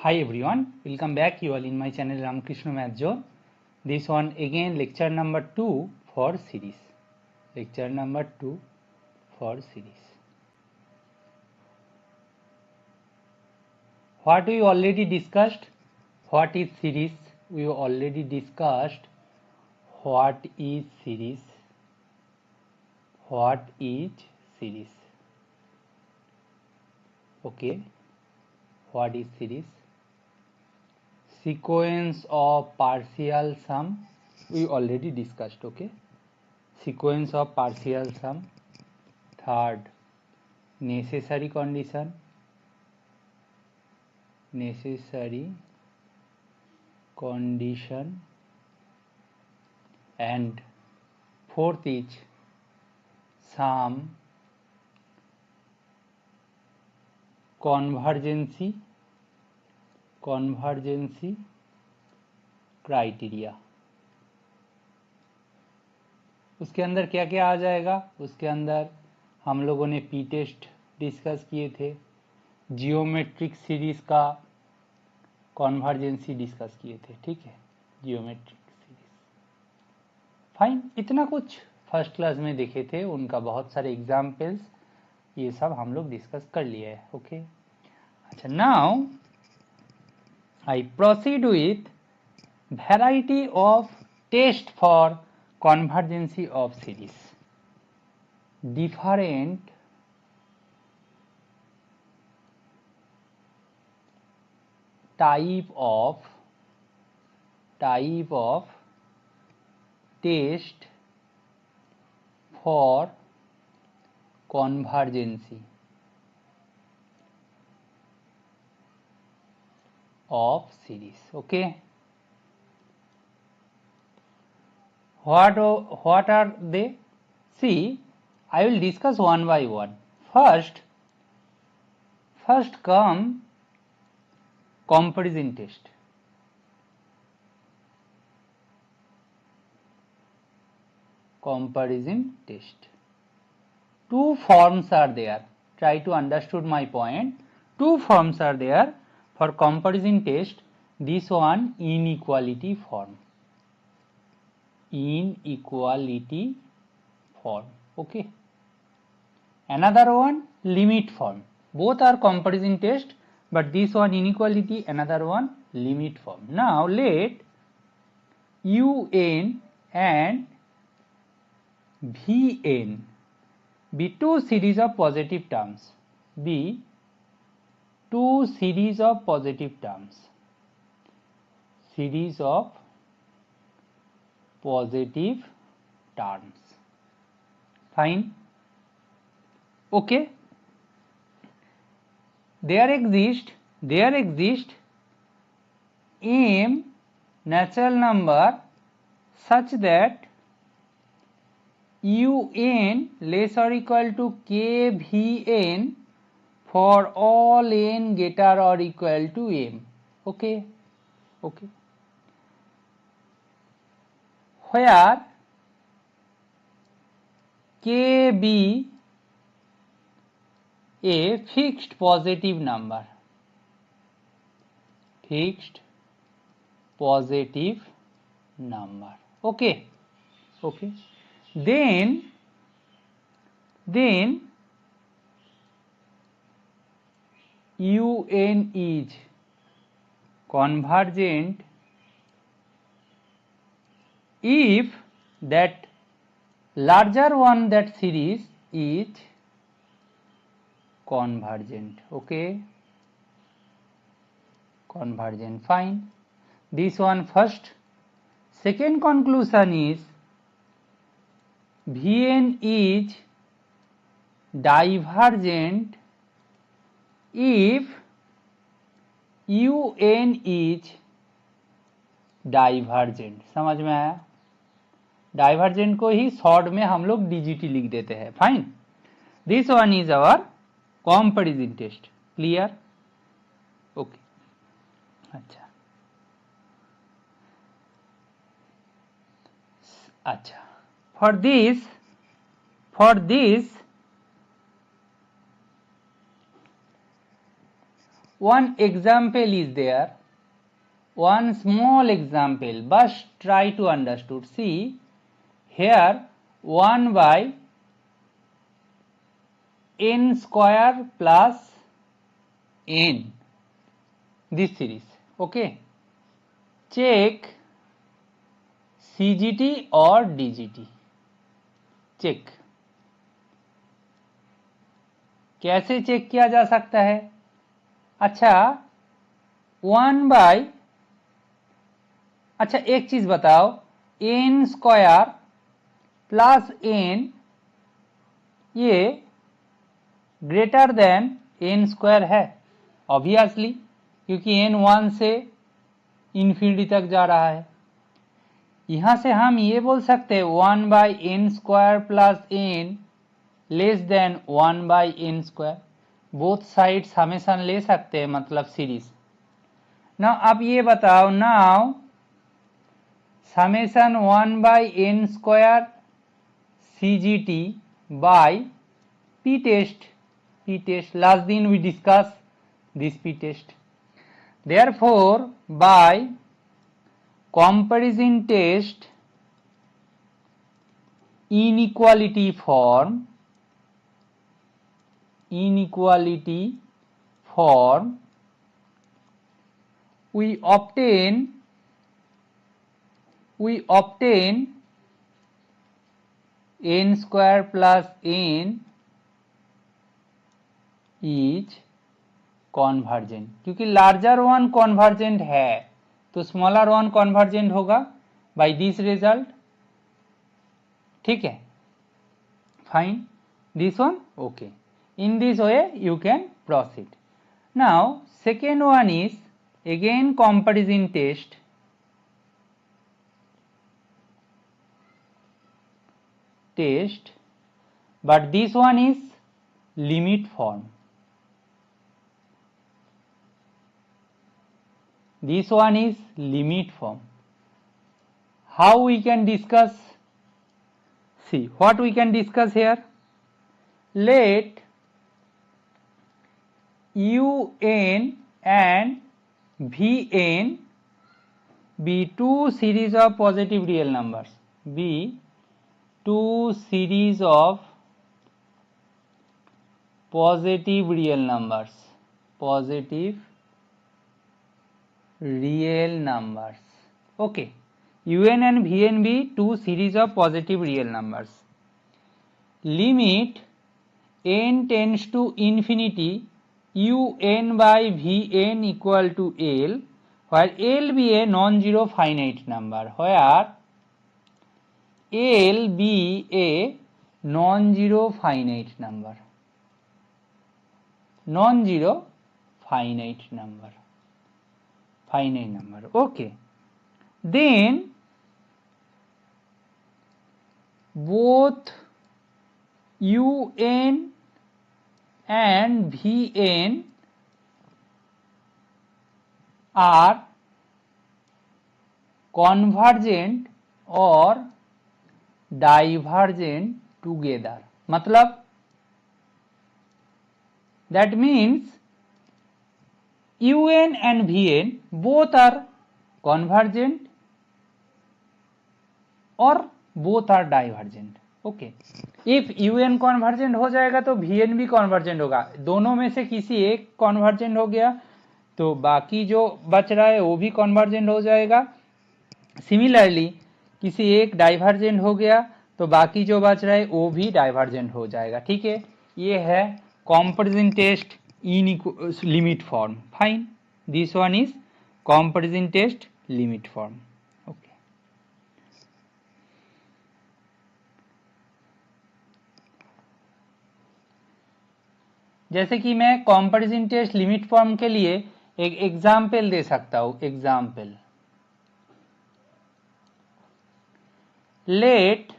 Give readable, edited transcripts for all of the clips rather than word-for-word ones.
Hi everyone, welcome back you all in my channel Ramakrishna Math Zone. This one again lecture number 2 for series. Lecture number 2 for series. What we already discussed? What is series? We already discussed what is series. What is series? Okay. What is series? Sequence of partial sum we already discussed. Okay, sequence of partial sum. Third, necessary condition. And fourth is some convergency criteria. उसके अंदर क्या क्या आ जाएगा? उसके अंदर हम लोगों ने पी टेस्ट डिस्कस किए थे, जियोमेट्रिक सीरीज का कॉन्वर्जेंसी डिस्कस किए थे. ठीक है, जियोमेट्रिक सीरीज. फाइन, इतना कुछ फर्स्ट क्लास में देखे थे, उनका बहुत सारे एग्जाम्पल्स ये सब हम लोग डिस्कस कर लिए है. ओके, अच्छा, now I proceed with variety of test for convergency of series. Different type of test for convergency of series. Okay, what are they? See, I will discuss one by one. First come comparison test. Two forms are there. Try to understood my point. Two forms are there for comparison test. This one inequality form. Okay. Another one limit form. Both are comparison test, but this one inequality, another one limit form. Now let UN and Vn be two series of positive terms. Fine. Okay. There exist m natural number such that un less or equal to kvn for all n greater or equal to m. Okay. Where k be a fixed positive number. Okay. Then un is convergent if that larger one, that series is convergent. Okay, convergent. Fine. This one first. Second conclusion is Vn is divergent if un is divergent. समझ में आया? Divergent को ही short में हम लोग DGT लिख देते हैं. Fine. This one is our comparison test. Clear? Okay. अच्छा, for this one example is there, one small example, but try to understood. See here 1 by n square plus n, this series. Okay, check CGT or DGT. Check कैसे check किया जा सकता है? अच्छा 1 bye, अच्छा एक चीज बताओ, n स्क्वायर प्लस n ये ग्रेटर देन n स्क्वायर है ऑब्वियसली, क्योंकि n 1 से इन्फिनिटी तक जा रहा है। यहां से हम ये बोल सकते हैं 1 by n square plus n less than 1 by n square, both sides हमेशा ले सकते हैं, मतलब सीरीज। ना अब ये बताओ, now summation 1 by n square CGT by P test, last दिन we discuss this P test, therefore by comparison test inequality form we obtain n square plus n is convergent, क्योंकि लार्जर वन कॉन्वर्जेंट है तो smaller one convergent होगा by this result. ठीक है, fine, this one okay. In this way you can proceed. Now second one is again comparison test. But this one is limit form. This one is limit form. How we can discuss? See what we can discuss here. Let UN and Vn be two series of positive real numbers. Be two series of positive real numbers. Okay, UN and Vn be two series of positive real numbers. Limit n tends to infinity UN by Vn equal to L, where L be a non-zero finite number, where L be a non-zero finite number. Okay, then both UN and Vn are convergent or divergent together. मतलब that means UN and Vn both are convergent or both are divergent. Okay, if UN convergent हो जाएगा तो Vn भी convergent होगा, दोनों में से किसी एक convergent हो गया तो बाकी जो बच रहा है वो भी convergent हो जाएगा। सिमिलरली किसी एक डाइवर्जेंट हो गया तो बाकी जो बच रहा है वो भी डाइवर्जेंट हो जाएगा। ठीक है, ये है comparison test in limit form. Fine, this one is comparison test limit form. Okay, जैसे कि मैं कंपैरिजन टेस्ट लिमिट फॉर्म के लिए एक एग्जाम्पल दे सकता हूं। एग्जाम्पल, लेट,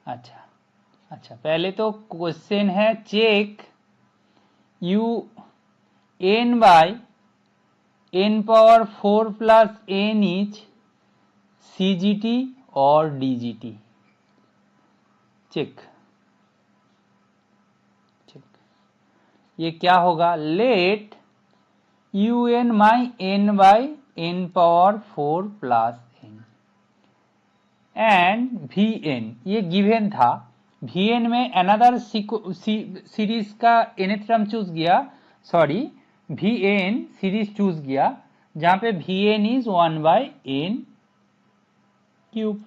अच्छा पहले तो क्वेश्चन है check U N by n power 4 plus n is CGT और DGT। चेक ये क्या होगा, let un my n by n power 4 plus n and vn, ये गिवन था। vn में अनदर सीरीज का nth टर्म चूज किया, सॉरी vn सीरीज चूज किया जहां पे vn is 1 by n cube.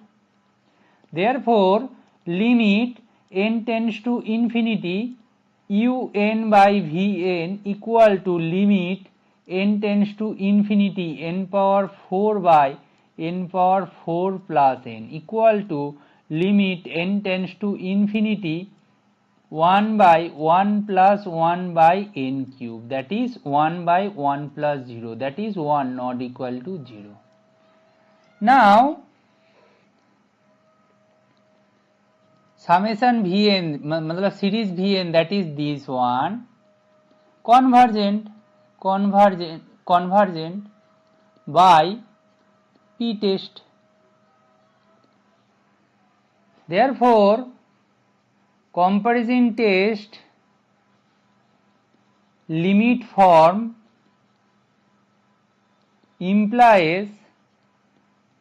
Therefore, limit n tends to infinity un by vn equal to limit n tends to infinity n power 4 by n power 4 plus n equal to limit n tends to infinity 1 by 1 plus 1 by n cube, that is 1 by 1 plus 0, that is 1 not equal to 0. Now summation vn मतलब series vn, that is this one, convergent by p test. Therefore, comparison test limit form implies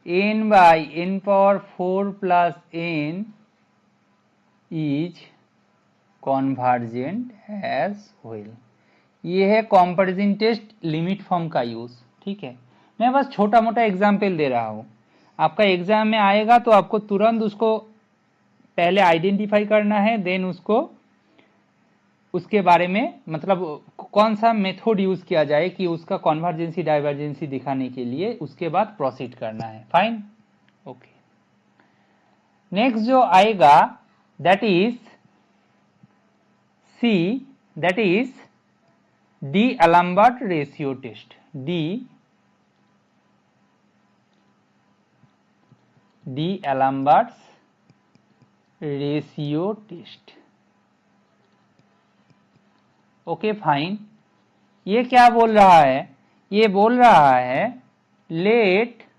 n by n power 4 plus n is convergent as well. ये है comparison test limit form का use. ठीक है, मैं बस छोटा मोटा example दे रहा हूं, आपका एग्जाम में आएगा तो आपको तुरंत उसको पहले आइडेंटिफाई करना है, देन उसके बारे में मतलब कौन सा मेथड यूज किया जाए कि उसका कन्वर्जेंसी डाइवर्जेंसी दिखाने के लिए, उसके बाद प्रोसीड करना है। Fine, okay. नेक्स्ट जो आएगा that is C, that is D'Alembert ratio test, D'Alembert's ratio test। Okay fine, ये क्या बोल रहा है, ये बोल रहा है let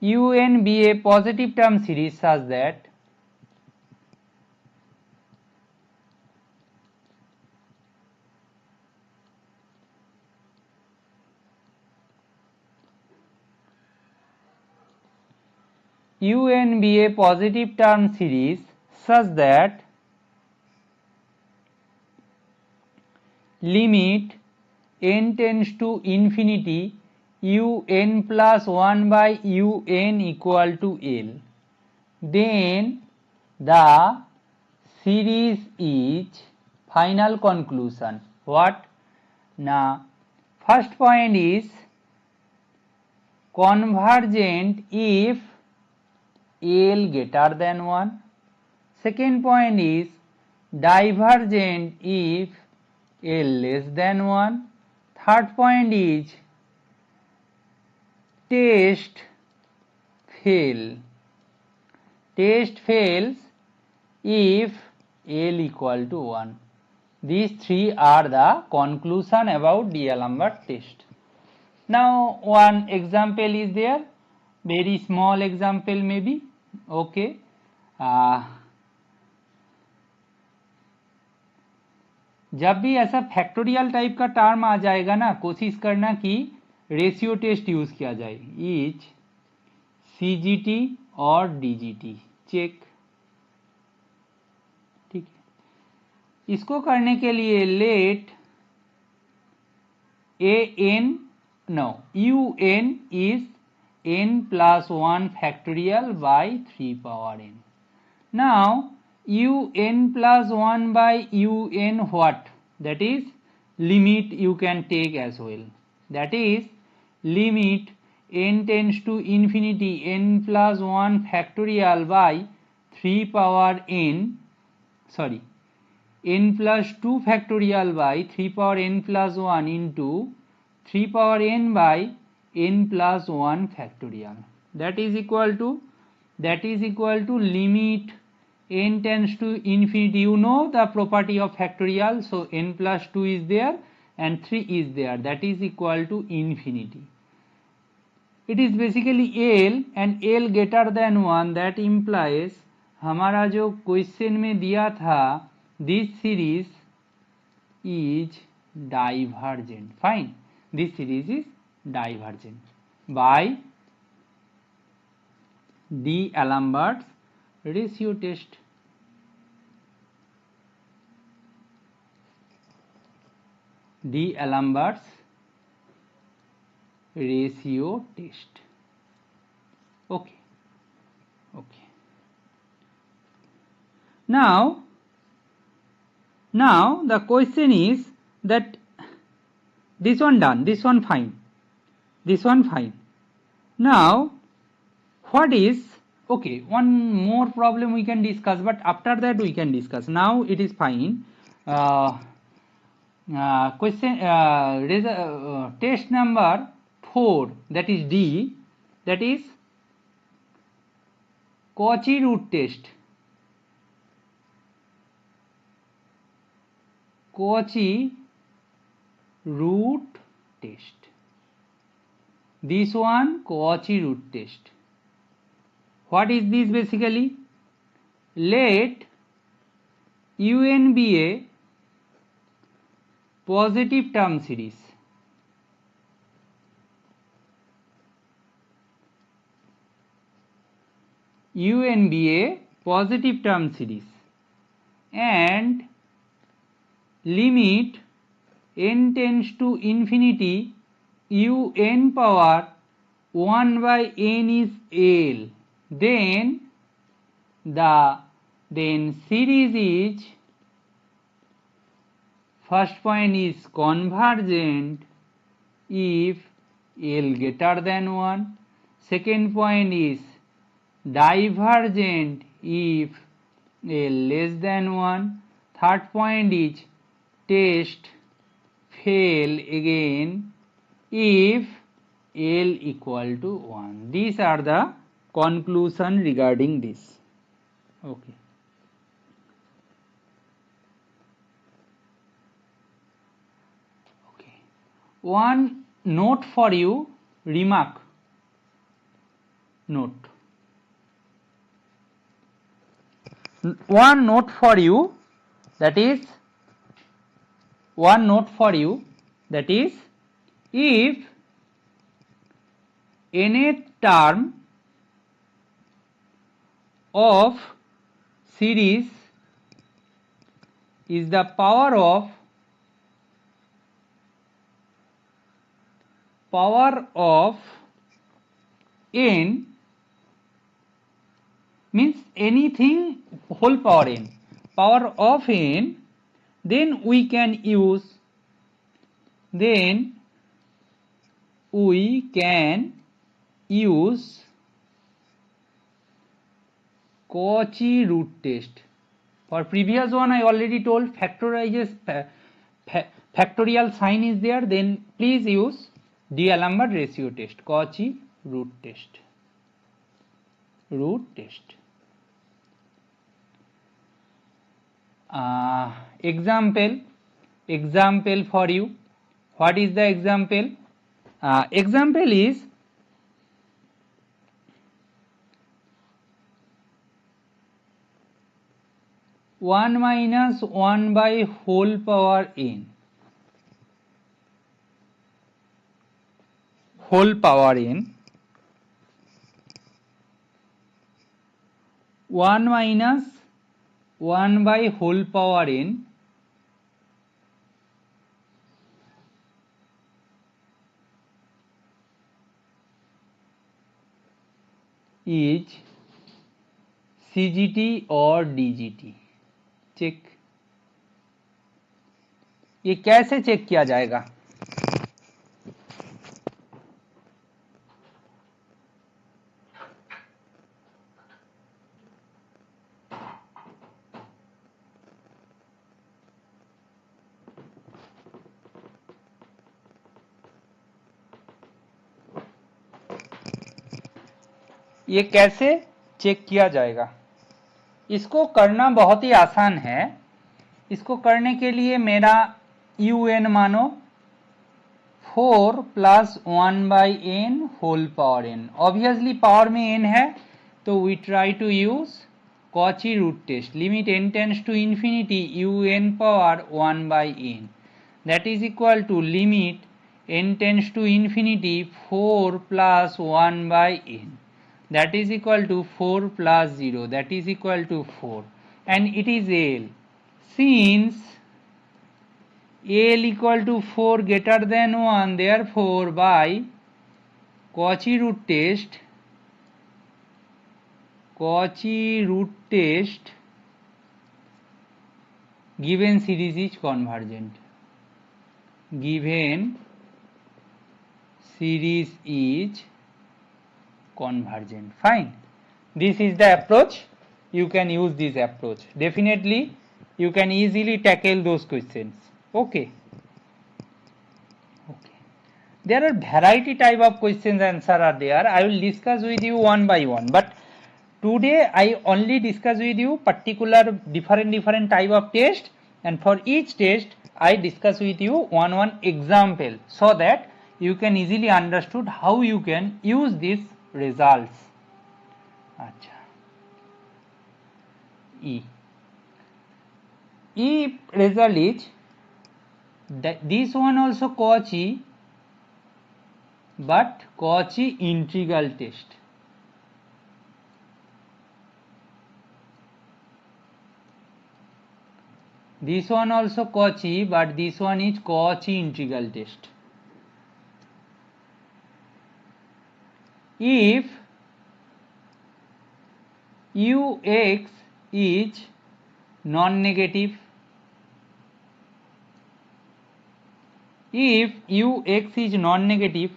un be a positive term series such that un be a positive term series such that limit n tends to infinity un plus 1 by un equal to L, then the series is final conclusion. What? Now first point is convergent if L greater than 1. Second point is divergent if L less than 1. Third point is test fails if L equal to 1. These three are the conclusion about D'Alembert test. Now one example is there, very small example maybe, okay. जब भी ऐसा factorial type का term आ जाएगा ना, कोशिश करना कि ratio test use किया जाए, इच सीजीटी और डीजीटी चेक। ठीक है, इसको करने के लिए late un is n plus 1 factorial by 3 power n. Now un plus 1 by un what? That is limit you can take as well. That is limit n tends to infinity n plus 1 factorial by 3 power n, sorry, n plus 2 factorial by 3 power n plus 1 into 3 power n by n plus 1 factorial. That is equal to limit n tends to infinity. You know the property of factorial, so n plus 2 is there and 3 is there, that is equal to infinity. It is basically L and L greater than 1, that implies हमारा जो question में दिया था, this series is divergent. Fine, this series is divergent by D'Alembert's ratio test. D'Alembert's ratio test. Okay. Now the question is that this one done, this one fine. Now what is, okay, one more problem we can discuss, but after that we can discuss. Now it is fine. Question test number 4, that is D, that is Cauchy root test. Cauchy root test. This one Cauchy root test. What is this basically? Let UN be a positive term series. UN be a positive term series and limit n tends to infinity un power 1 by n is L. Then series is, first point is convergent if L greater than 1. Second point is divergent if L less than 1. Third point is test fail again if L equal to 1. These are the conclusion regarding this. Okay. One note for you, remark. Note. One note for you, that is if nth term of series is the power of n, means anything whole power n, power of n, then we can use Cauchy root test. For previous one I already told factorial sign is there, then please use D'Alembert ratio test, Cauchy root test. Example for you. What is the example? Example is one minus 1 by whole power n. 1 minus 1 by whole power n is CGT or DGT. Check, ये कैसे check किया जाएगा? ये कैसे check किया जाएगा? इसको करना बहुत ही आसान है। इसको करने के लिए मेरा un मानो 4 प्लस 1 by n whole power n, obviously power में n है तो we try to use Cauchy root test, limit n tends to infinity un power 1 by n, that is equal to limit n tends to infinity 4 plus 1 by n, that is equal to 4 plus 0, that is equal to 4, and it is L. Since L equal to 4 greater than 1, therefore by Cauchy root test given series is convergent. Given series is convergent. Fine. This is the approach. You can use this approach. Definitely, you can easily tackle those questions. Okay. There are variety type of questions answer are there. I will discuss with you one by one. But today I only discuss with you particular different type of test, and for each test I discuss with you one example so that you can easily understood how you can use these results. Achha. E result is that this one also Cauchy, but Cauchy integral test. This one also Cauchy, but this one is Cauchy integral test. If ux is non-negative, if ux is non-negative,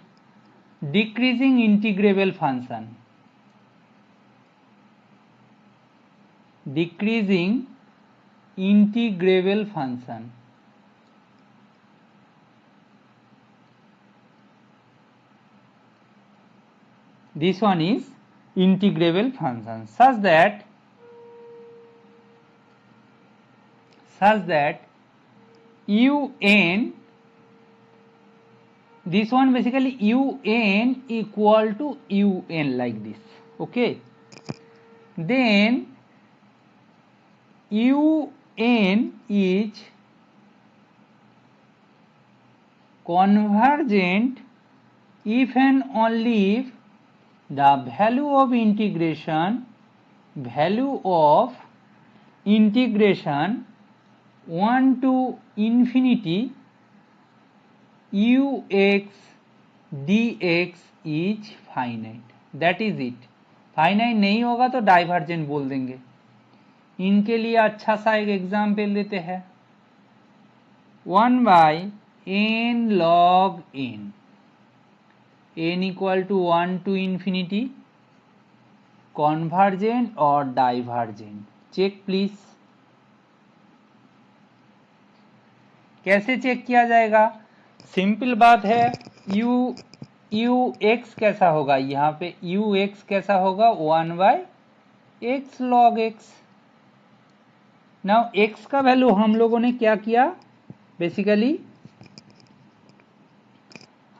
decreasing integrable function, decreasing integrable function, this one is integrable function such that un, this one basically un equal to un like this. Okay, then un is convergent if and only if the value of integration 1 to infinity ux dx is finite. That is it. Finite नहीं होगा तो divergent बोल देंगे. इनके लिए अच्छा सा एक एग्जाम्पल देते हैं. 1 by n log n equal to 1 to infinity, convergent or divergent. Check please. कैसे चेक किया जाएगा? सिंपल बात है. ux कैसा होगा? यहाँ पे ux कैसा होगा? 1 by x log x. Now x का वैल्यू हम लोगों ने क्या किया? बेसिकली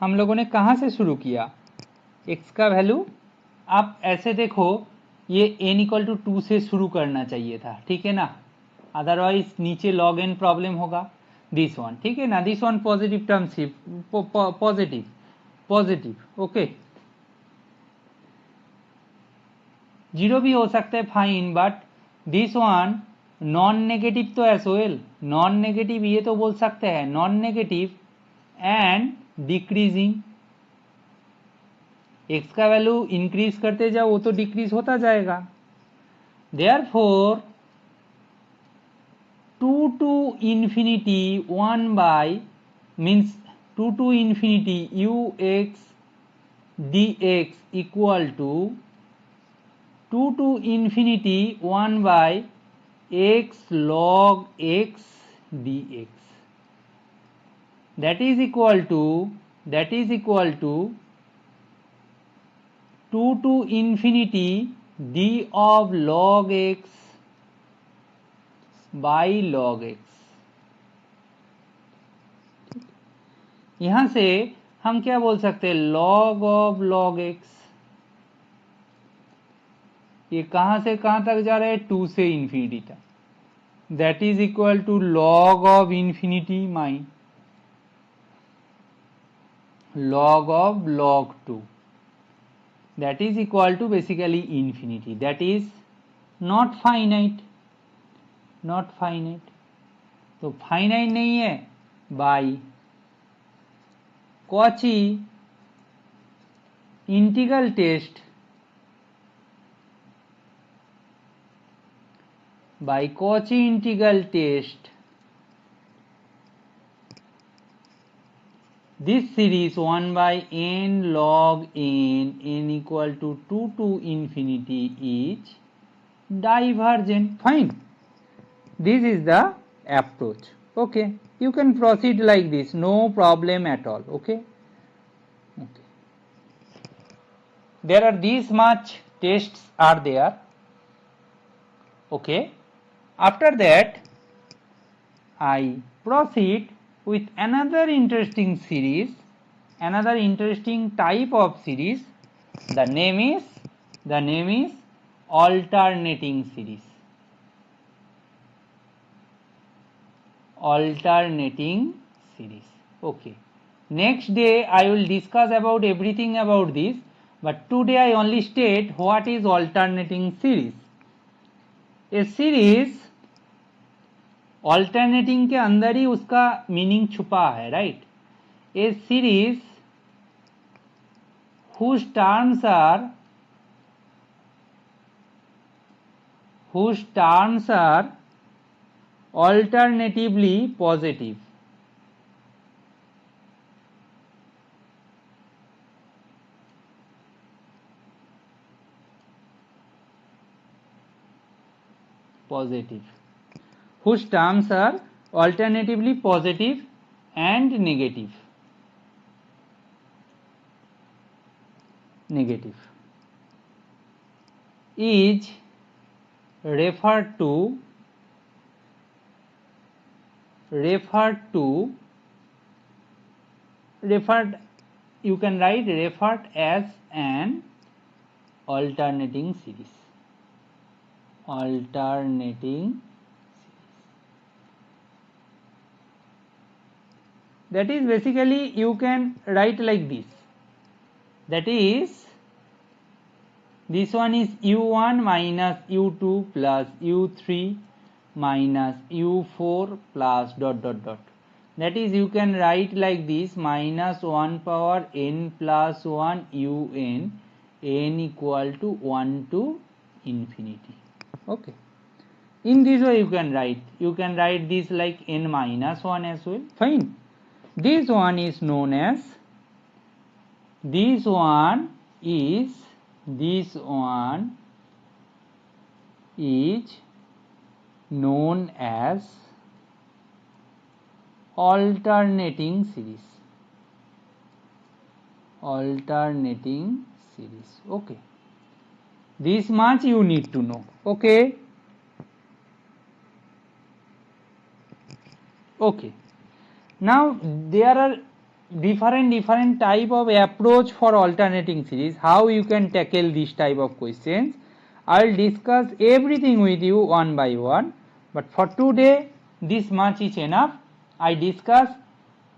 हम लोगों ने कहां से शुरू किया? x का वैल्यू आप ऐसे देखो, ये n इक्वल टू 2 से शुरू करना चाहिए था, ठीक है ना? अदरवाइज नीचे log n प्रॉब्लम होगा. दिस वन, ठीक है ना? दिस वन पॉजिटिव टर्म से पॉजिटिव. ओके, जीरो भी हो सकता है, fine. But this one non negative तो एस वेल. नॉन नेगेटिव ये तो बोल सकते हैं, non negative and decreasing. X का वैल्यू इंक्रीज करते जाओ, वो तो डिक्रीज होता जाएगा. Therefore 2 to infinity 1 by means 2 to infinity ux dx equal to 2 to infinity 1 by x log x dx. That is equal to 2 to infinity d of log x by log x. यहां से हम क्या बोल सकते हैं? log of log x. ये कहां से कहां तक जा रहा है? 2 से इंफिनिटी तक. That is equal to log of infinity minus log of log 2, that is equal to basically infinity, that is not finite, not finite. तो फाइनाइट नहीं है, by Cauchy integral test, by Cauchy integral test, this series 1 by n log n equal to 2 to infinity is divergent. Fine, this is the approach. Okay, you can proceed like this, no problem at all. Okay, there are these much tests are there. Okay, after that I proceed with another interesting series, another interesting type of series. The name is alternating series. Alternating series. Okay, next day I will discuss about everything about this, but today I only state what is alternating series. A series alternating के अंदर ही उसका meaning छुपा है, right. A series whose terms are alternatively positive. Whose terms are alternatively positive and negative. Is referred to you can write referred as an alternating series. That is basically you can write like this, that is this one is u1 minus u2 plus u3 minus u4 plus ... That is you can write like this, minus 1 power n plus 1 un, n equal to 1 to infinity. Okay, in this way you can write this like n minus 1 as well. Fine, this one is known as alternating series. Okay, this much you need to know. Okay, now there are different type of approach for alternating series, how you can tackle this type of questions. I will discuss everything with you one by one, but for today this much is enough. I discuss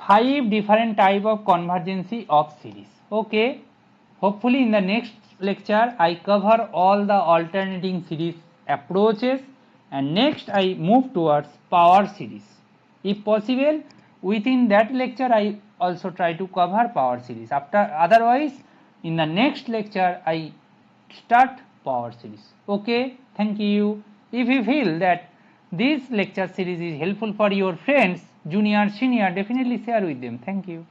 5 different type of convergence of series. Okay, hopefully in the next lecture I cover all the alternating series approaches, and next I move towards power series. If possible, within that lecture I also try to cover power series. Otherwise in the next lecture I start power series. Okay, thank you. If you feel that this lecture series is helpful for your friends, junior, senior, definitely share with them. Thank you.